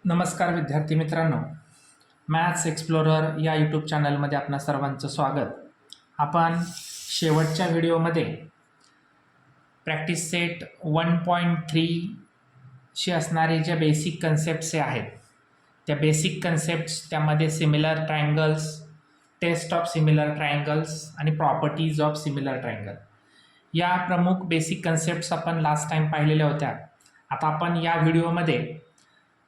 नमस्कार विद्यार्थी मित्रांनो, मॅथ्स एक्सप्लोरर या यूट्यूब चॅनलमध्ये आपणा सर्वांचं स्वागत. आपण शेवटच्या व्हिडिओमध्ये प्रॅक्टिस सेट 1.3शी असणारे जे बेसिक कन्सेप्ट्स आहेत त्या बेसिक कन्सेप्ट्स, त्यामध्ये similar triangles, test of similar triangles आणि प्रॉपर्टीज ऑफ सिमिलर ट्रायंगल या प्रमुख बेसिक कन्सेप्ट्स आपण लास्ट टाइम पाहिलेल्या होत्या. आता आपण या व्हिडिओमध्ये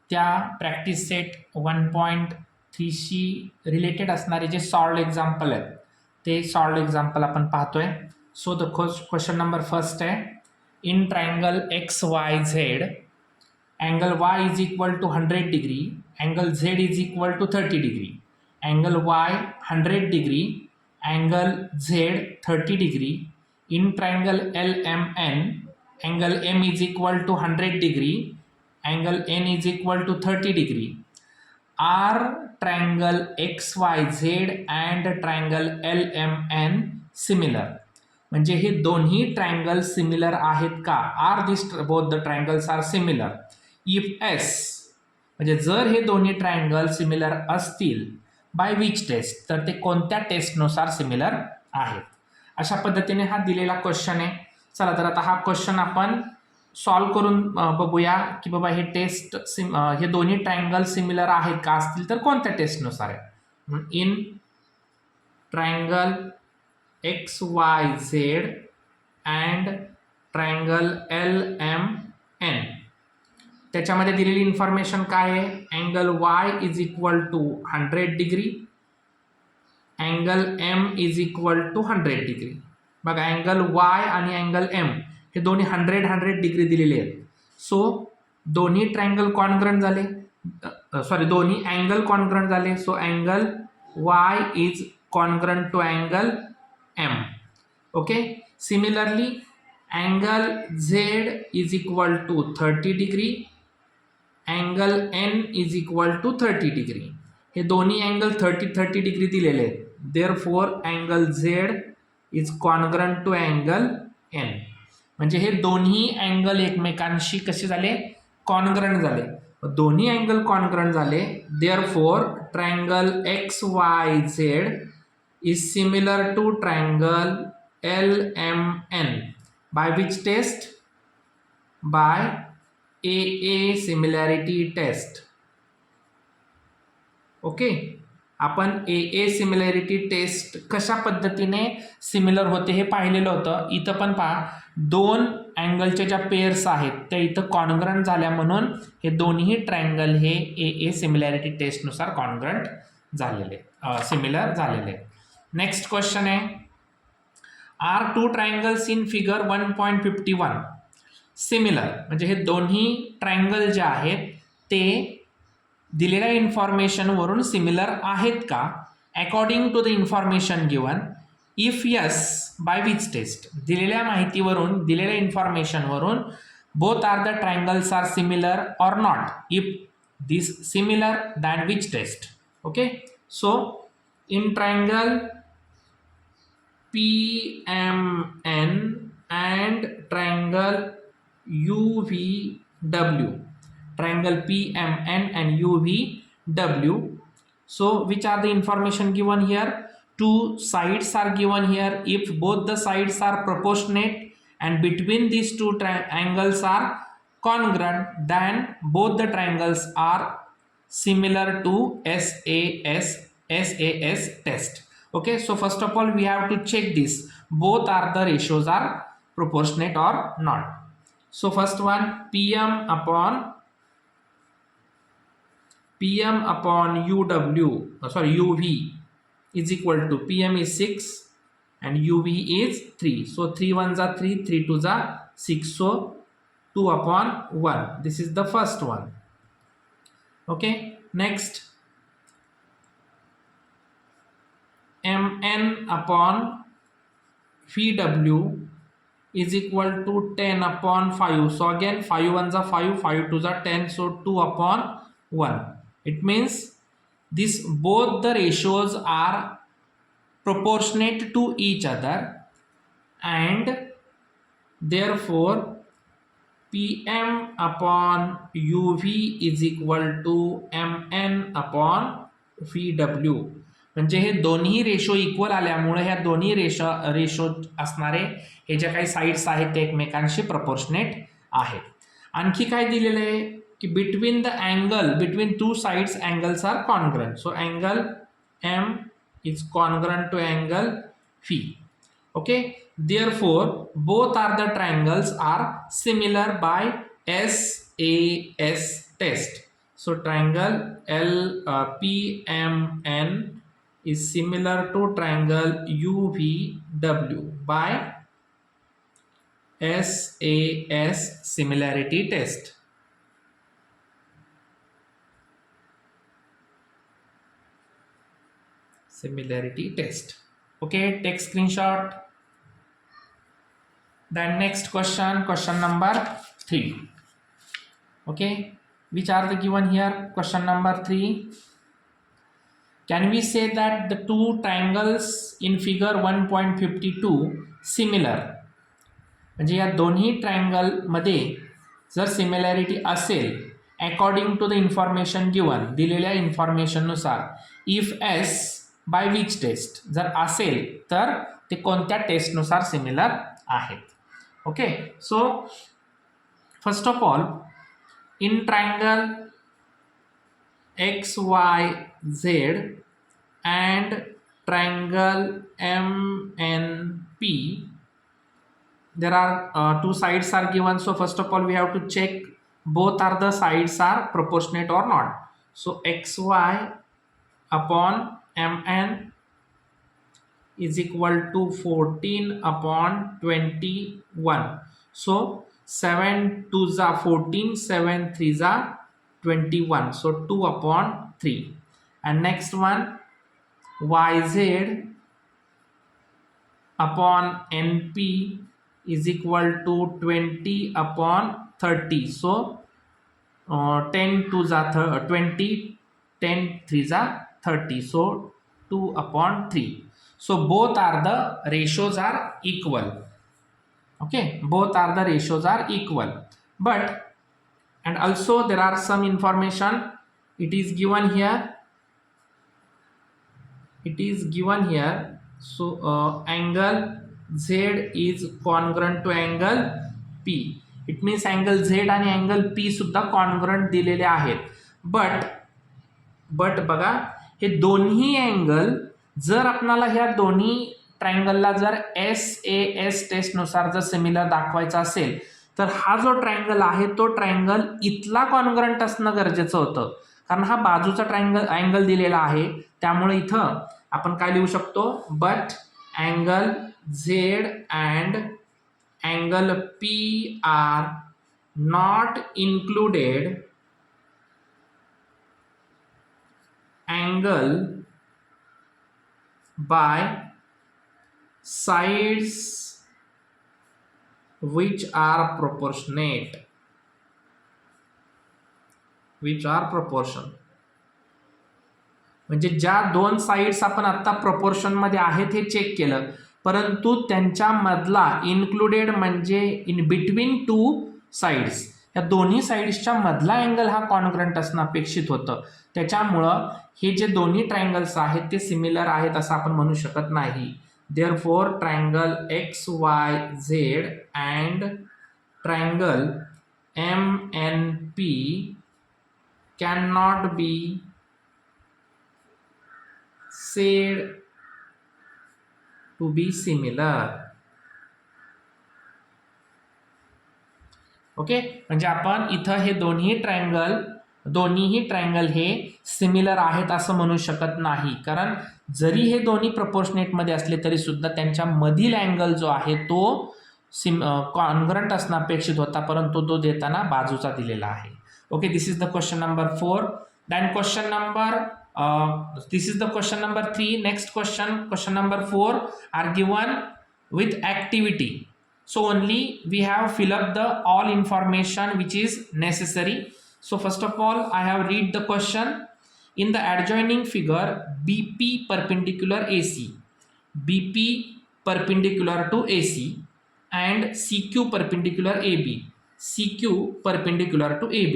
त्या प्रॅक्टिस सेट 1.3शी रिलेटेड असणारे जे सॉल्व्ड एक्झाम्पल आहेत ते सॉल्व्ड एक्झाम्पल आपण पाहतोय. So the question number first आहे, in triangle X Y Z angle Y is equal to 100 degree, angle Z is equal to 30 degree, angle Y 100 degree, angle Z 30 degree. In triangle L M N angle M is equal to 100 degree, angle n is equal to 30 degree. Are triangle XYZ and triangle LMN similar? म्हणजे हे दोन्ही triangle similar आहेत का? Are this both the triangles are similar? If yes म्हणजे जर हे दोन्ही triangle similar असतील, बाय विच टेस्ट, तर ते कोणत्या टेस्टनुसार सिमिलर आहेत? अशा पद्धतीने हा दिलेला क्वेश्चन आहे. चला तर आता हा क्वेश्चन आपण सॉल्व करून बघूया की बाबा हे टेस्ट हे दोन्ही ट्रायंगल सिमिलर आहेत का, असतील तर कोणत्या टेस्टनुसार आहे. In triangle X Y Z and triangle L M N, त्याच्यामध्ये दिलेली इन्फॉर्मेशन काय आहे? Angle Y is equal to 100 degree, angle M is equal to 100 degree. बघा, अँगल वाय आणि अँगल एम हे दोन्ही 100 डिग्री दिलेले आहेत. सो दोन्ही ट्रायंगल कॉन्ग्रंट झाले, दोन्ही अँगल कॉन्ग्रंट झाले. So angle Y is congruent to angle M. Okay, similarly angle Z is equal to 30 degree, angle N is equal to 30 degree. हे दोन्ही अँगल 30 डिग्री दिलेले आहेत. Therefore angle Z is congruent to angle N. म्हणजे हे दोन्ही angle एकमेकांशी कसे झाले? कॉन्ग्रंट झाले. दोन्ही अँगल कॉन्ग्रंट झाले. Therefore triangle X Y Z is similar to triangle L M N. By which test? By A similarity test. Okay, आपण ए सिमिलॅरिटी टेस्ट कशा पद्धतीने सिमिलर होते हे पाहिलेलं होतं. इथं पण पहा, दोन अँगलच्या ज्या पेअर्स आहेत त्या इथं कॉन्ग्रंट झाल्या म्हणून हे दोन्ही ट्रायंगल हे ए सिमिलॅरिटी टेस्टनुसार कॉन्ग्रंट झालेले, सिमिलर झालेले. नेक्स्ट क्वेश्चन आहे, are two triangles in figure 1.51 similar. म्हणजे हे दोन्ही ट्रायंगल जे आहेत ते दिलेल्या इन्फॉर्मेशनवरून सिमिलर आहेत का? According to the information given, if yes by which test. दिलेल्या माहितीवरून, दिलेल्या इन्फॉर्मेशनवरून both are the triangles are similar or not. If this similar then which test. Okay, so in triangle P M N and triangle UVW, triangle PMN and UVW. So which are the information given here? Two sides are given here. If both the sides are proportionate and between these two angles are congruent, then both the triangles are similar to SAS test. Okay, so first of all we have to check this, both are the ratios are proportionate or not. So first one, PM upon UV is equal to, PM is 6 and UV is 3. So 3 1s are 3, 3 2s are 6. So 2 upon 1. This is the first one. Okay, next MN upon VW is equal to 10 upon 5. So again 5 1s are 5, 5 2s are 10. So 2 upon 1. It means this both the ratios are proportionate to each other and therefore PM upon UV is equal to MN upon VW. म्हणजे हे दोन्ही ratio equal आल्यामुळे ह्या दोन्ही ratio असणारे हे ज्या काही साईड्स आहेत ते एकमेकांशी प्रपोर्शनेट आहेत. आणखी काय दिलेलं आहे की between the angle between two sides angles are congruent. So angle M is congruent to angle phi. Okay, therefore both are the triangles are similar by SAS test. So triangle PMN is similar to triangle UVW by SAS similarity test. Similarity test. Okay, take screenshot. Then next question, question number 3. Okay, which are the given here? Question number 3. Can we say that the two triangles in figure 1.52 similar? म्हणजे या दोन्ही triangle मध्ये जर similarity असेल according to the information given, दिलेल्या information नुसार, if yes by which test, जर असेल तर ते कोणत्या टेस्टनुसार सिमिलर आहेत. Okay, so first of all in triangle XYZ and triangle MNP, there are two sides are given. So first of all we have to check both are the sides are proportionate or not. So XY upon MN is equal to 14 upon 21. So 7 2s are 14, 7 3s are 21. So 2 upon 3. And next one YZ upon NP is equal to 20 upon 30. So 10 2s are 20, 10 3s are 30. So 2 upon 3. So both are the ratios are equal. Okay, both are the ratios are equal. But and also there are some information. It is given here. It is given here. So angle Z is congruent to angle P. It means angle Z आणि angle P सुद्धा congruent दिलेले आहेत. but बघा हे दोन्ही angle जर आपल्याला ह्या दोन्ही ट्रायंगलला जर SAS टेस्ट नुसार जर सिमिलर दाखवायचा असेल तर हा जो ट्रायंगल आहे तो ट्रायंगल इथला कॉन्ग्रंट असणं गरजेचं होतं, कारण हा बाजूचा ट्रायंगल अँगल दिलेला आहे. त्यामुळे इथं आपण काय लिहू शकतो, but angle Z and angle P are not included angle by sides which are proportionate. म्हणजे ज्या दोन साइड्स आपण आता प्रपोर्शन मध्ये आहेत हे चेक केलं, परंतु त्यांच्या मधला इन्क्लुडेड म्हणजे इन बिटवीन टू साइड्स, या दोन्ही साइड्सच्या मधला अँगल हा कॉन्ग्रंट असणं अपेक्षित होतं. त्याच्यामुळं हे जे दोन्ही ट्रायंगल्स आहेत ते सिमिलर आहेत असं आपण म्हणू शकत नाही. Therefore triangle XYZ and triangle MNP cannot be said to be similar. Okay, म्हणजे आपण इथं हे दोन्हीही ट्रायंगल हे सिमिलर आहेत असं म्हणू शकत नाही, कारण जरी हे दोन्ही प्रपोर्शनेट मध्ये असले तरी सुद्धा त्यांच्या मधील अँगल जो आहे तो कॉन्ग्रंट असणं अपेक्षित होता, परंतु तो देताना बाजूचा दिलेला आहे. Okay, this is the question number 4. Then question number this is the question number 3. Next question number 4 are given with activity. So only we have fill up the all information which is necessary. So first of all I have read the question. In the adjoining figure BP perpendicular AC, BP perpendicular to AC and CQ perpendicular AB. CQ perpendicular to AB.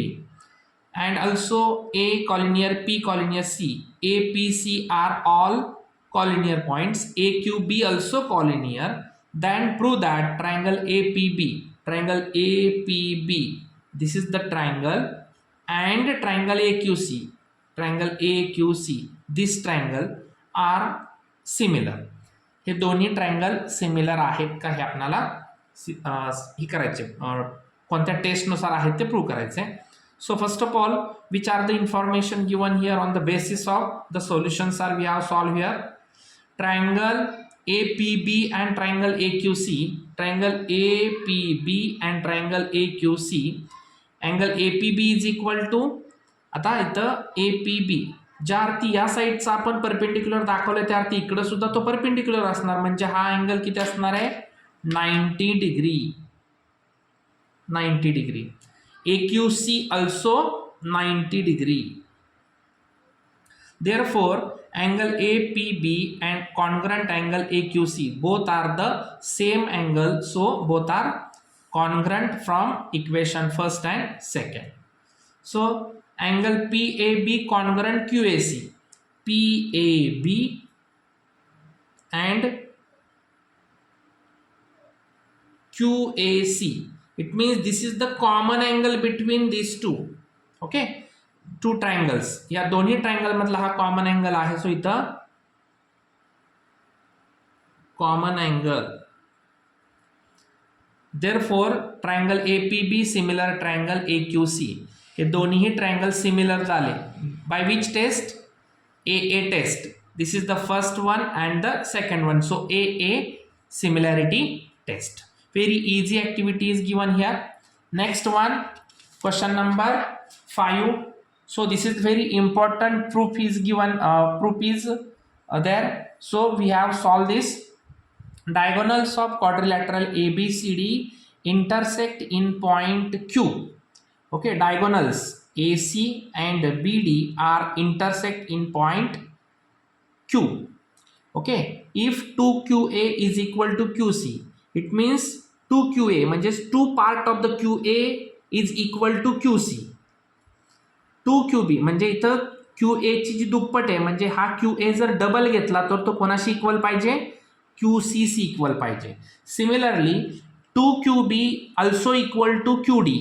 And also A collinear, P collinear, C. A, P, C are all collinear points. AQB also collinear. Then prove that triangle APB, this is the triangle, and triangle AQC, this triangle are similar. हे दोन्ही triangle similar आहेत का हे आपल्याला हे करायचे, कोणत्या टेस्टनुसार आहेत ते प्रूव्ह करायचे. So first of all, which are the information given here on the basis of the solutions are we have solved here? Triangle APB and triangle AQC. Triangle APB and triangle AQC. Angle APB is equal to, आता इथं APB ज्या अर्थी या साईडचा आपण perpendicular दाखवलं त्या अर्थी इकडे सुद्धा तो परपेंडिक्युलर असणार, म्हणजे हा अँगल किती असणार आहे 90 degree. 90 degree. AQC also 90 degree. Therefore, angle APB and congruent angle AQC both are the same angle, so both are congruent from equation first and second. So, angle PAB congruent QAC. PAB and QAC. It means this is the common angle between these two. Okay, two triangles. या दोन्ही triangle मधला हा common angle आहे. So इथं common angle. Therefore, triangle APB similar triangle AQC. हे दोन्ही triangle similar झाले. By which test? AA test. This is the first one and the second one. So AA similarity test. Very easy activity is given here. Next one, question number 5. So this is very important. Proof is given. Proof is there. So we have solved this. Diagonals of quadrilateral ABCD intersect in point Q. Okay, diagonals AC and BD are intersect in point Q. Okay, if 2QA is equal to QC, it means 2QA म्हणजे 2 part of the QA is equal to QC. 2QB म्हणजे इथं QA ची जी दुप्पट आहे, म्हणजे हा QA जर double घेतला तर तो कोणाशी इक्वल पाहिजे, QCC इक्वल पाहिजे. Similarly 2QB also equal to QD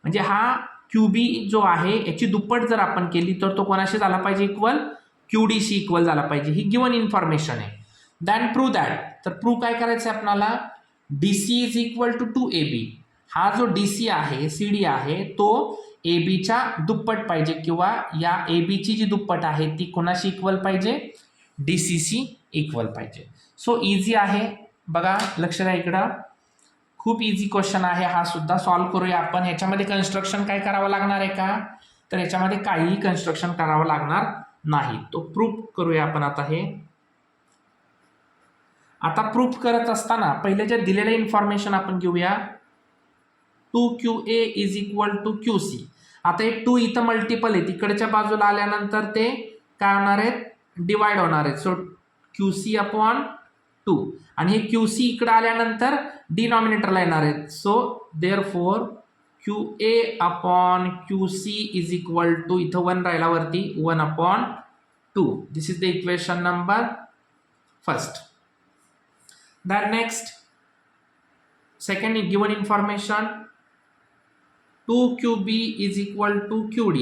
म्हणजे हा QB जो आहे याची दुप्पट जर आपण केली तर तो कोणाशी झाला पाहिजे इक्वल, QDशी इक्वल झाला पाहिजे. ही गिवन इन्फॉर्मेशन आहे. Than prove that. तर प्रूव्ह काय करायचं आहे आपल्याला, DC is equal to 2AB. हा जो DC आहे, CD आहे, तो ABच्या दुप्पट पाहिजे किंवा या ABची जी दुप्पट आहे ती कोणाशी इक्वल पाहिजे, DCशी इक्वल पाहिजे. सो इझी आहे बघा, लक्ष द्या इकडं. खूप इझी क्वेश्चन आहे हा सुद्धा. सॉल्व्ह करूया आपण. ह्याच्यामध्ये कन्स्ट्रक्शन काय करावं लागणार आहे का, तर ह्याच्यामध्ये काहीही कन्स्ट्रक्शन करावं लागणार नाही. तो प्रूफ करूया आपण आता. हे आता प्रूफ करत असताना पहिले जे दिलेले इन्फॉर्मेशन आपण घेऊया. 2QA is equal to QC. आता एक 2 इथं मल्टिपल आहे, तिकडच्या बाजूला आल्यानंतर ते काय होणार आहेत, डिवाइड होणार आहेत. सो QC अपॉन 2 आणि हे QC इकडे आल्यानंतर डिनॉमिनेटरला येणार आहेत. So therefore QA upon QC is equal to, इथं 1 राहिला वरती, 1 upon 2. This is the equation number first. Then next, second given information, 2QB is equal to QD.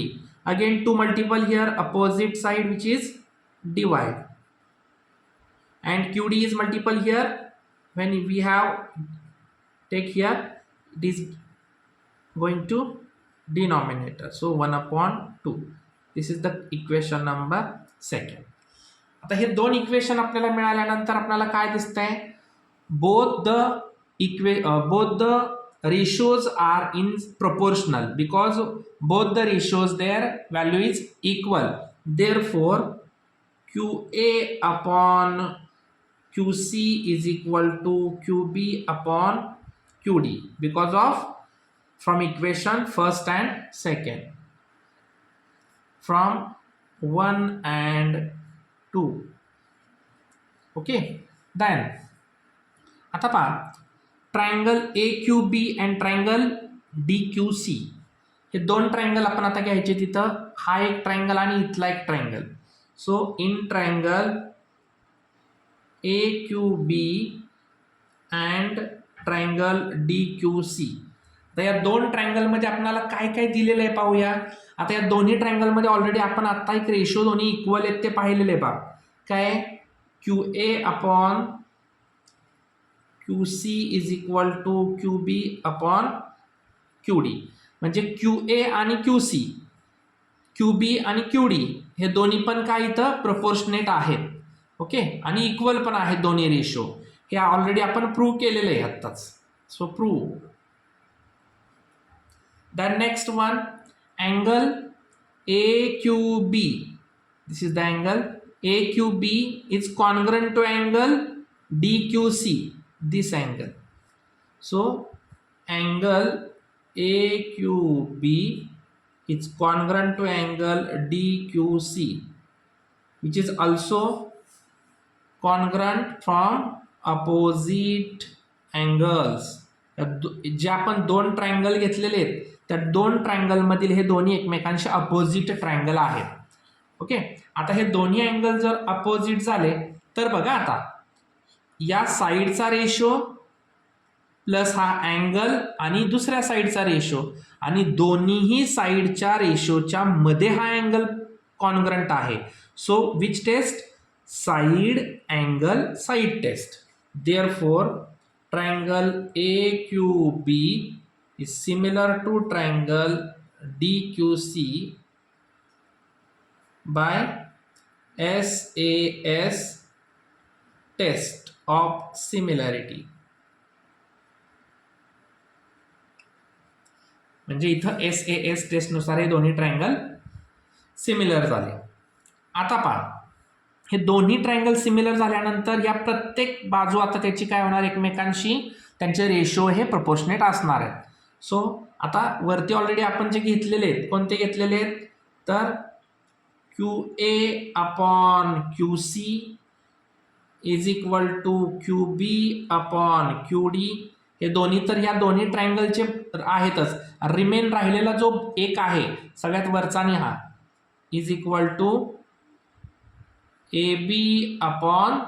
Again 2 multiple here, opposite side which is divide, and QD is multiple here. When we have take here, it is going to denominator. So 1 upon 2. This is the equation number second. आता हे दोन equation आपल्याला मिळाल्यानंतर आपल्याला काय दिसतंय, both the ratios are in proportional because both the ratios their value is equal. Therefore QA upon QC is equal to QB upon QD because of from equation first and second, from 1 and 2. Okay, then आता पहा, triangle AQB and triangle DQC हे दोन triangle आपण आता घ्यायचे तिथं, हा एक ट्रायंगल आणि इथला एक triangle. So in triangle AQB and triangle DQC. तर या दोन ट्रायंगलमध्ये आपल्याला काय काय दिलेलं आहे पाहूया. आता या दोन्ही ट्रायंगलमध्ये ऑलरेडी आपण आता एक रेशो दोन्ही इक्वल आहेत ते पाहिलेले आहे. पहा काय, QA upon QC is equal to QB upon QD. म्हणजे QA आणि QC, QB आणि QD हे दोन्ही पण काय इथं प्रपोर्शनेट आहेत. ओके, आणि इक्वल पण आहेत दोन्ही रेशो. हे ऑलरेडी आपण प्रूव्ह केलेलं आहे आत्ताच. So prove. The next one, angle AQB. This is the angle AQB is congruent to angle DQC. This angle. So angle AQB is congruent to angle DQC, which is also congruent from opposite angles. जे आपण दोन triangle घेतलेले आहेत त्या दोन triangle मधील हे दोन्ही एकमेकांशी अपोजिट ट्रायंगल आहेत. ओके, आता हे दोन्ही अँगल जर अपोजिट झाले तर बघा, आता या साईडचा रेशो प्लस हा अँगल आणि दुसऱ्या साईडचा रेशो आणि दोन्हीही साईडच्या रेशोच्या मध्ये हा अँगल कॉन्ग्रंट आहे. So which test, side angle side test. Therefore triangle AQB is similar to triangle DQC by SAS test of similarity. म्हणजे इथं SAS टेस्टनुसार हे दोन्ही ट्रायंगल सिमिलर झाले. आता पहा, हे दोन्ही ट्रायंगल सिमिलर झाल्यानंतर या प्रत्येक बाजू आता त्याची काय होणार, एकमेकांशी त्यांचे रेशो हे प्रपोर्शनेट असणार आहेत. सो आता वरती ऑलरेडी आपण जे घेतलेले आहेत, कोणते घेतलेले आहेत, तर QA upon QC is equal to QB upon QD. हे दोन्ही तर ह्या दोन्ही ट्रायंगलचे आहेतच. रिमेन राहिलेला जो एक आहे सगळ्यात वरचा आणि हा is equal to AB upon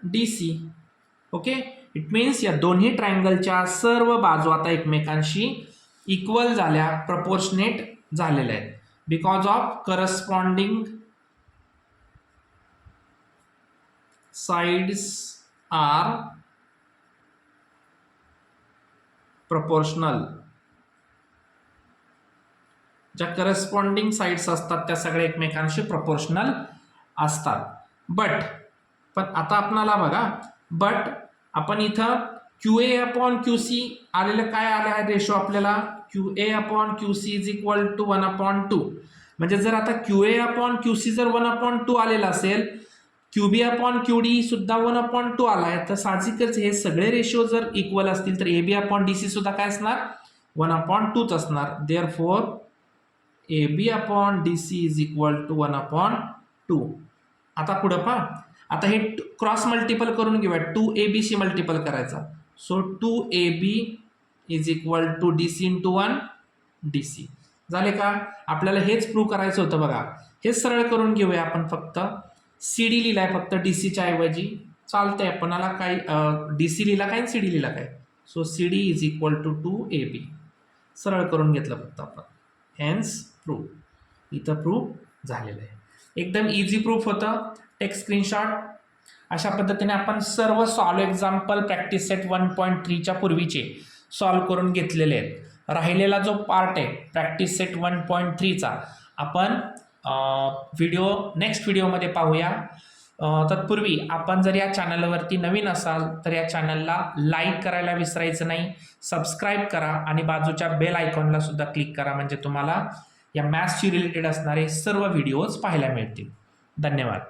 DC. Okay, it means या दोन्ही ट्रायंगलच्या सर्व बाजू आता एकमेकांशी इक्वल झाल्या, प्रपोर्शनेट झालेल्या आहेत because of corresponding sides are proportional. ज्या करस्पॉन्डिंग साइड्स असतात त्या सगळ्या एकमेकांशी प्रपोर्शनल असतात. पण आता आपणाला बघा, बट आपण इथं QA अपॉन QC आलेलं काय आलं आहे रेशो आपल्याला, QA upon QC is equal to 1/2. म्हणजे जर आता QA अपॉन QC जर 1/2 आलेलं असेल, QB अपॉन QD सुद्धा 1/2 आला आहे, तर साहजिकच हे सगळे रेशो जर इक्वल असतील तर AB अपॉन DC सुद्धा काय असणार, 1/2 असणार. Therefore AB upon DC is equal to 1/2. आता पुढं पहा, आता हे क्रॉस मल्टिपल करून घेऊया, 2AB शी मल्टिपल करायचा. So 2AB is equal to DC into 1 DC. झाले का, आपल्याला हेच प्रूव्ह करायचं होतं. बघा, हे सरळ करून घेऊया आपण, फक्त CD लिहिलाय फक्त DCच्या ऐवजी, चालतंय. आपणाला काय DC लिहिला काय CD लिहिला काय, so CD is equal to 2AB. सरळ करून घेतलं फक्त आपण, हेन्स प्रूव्ह. इथं प्रूव्ह झालेलं आहे, एकदम इझी प्रूफ होतं. Take screenshot. अशा पद्धतीने आपण सर्व सॉल्व एक्झाम्पल प्रॅक्टिस सेट 1.3च्या पूर्वीचे सॉल्व करून घेतलेले आहेत. राहिलेला जो पार्ट आहे प्रॅक्टिस सेट 1.3चा आपण नेक्स्ट व्हिडिओमध्ये पाहूया. तत्पूर्वी आपण जर या चॅनलवरती नवीन असाल तर या चॅनलला लाईक करायला विसरायचं नाही, सबस्क्राईब करा आणि बाजूच्या बेल आयकॉनला सुद्धा क्लिक करा, म्हणजे तुम्हाला या मॅथ्सशी रिलेटेड असणारे सर्व व्हिडिओज पाहायला मिळतील. धन्यवाद.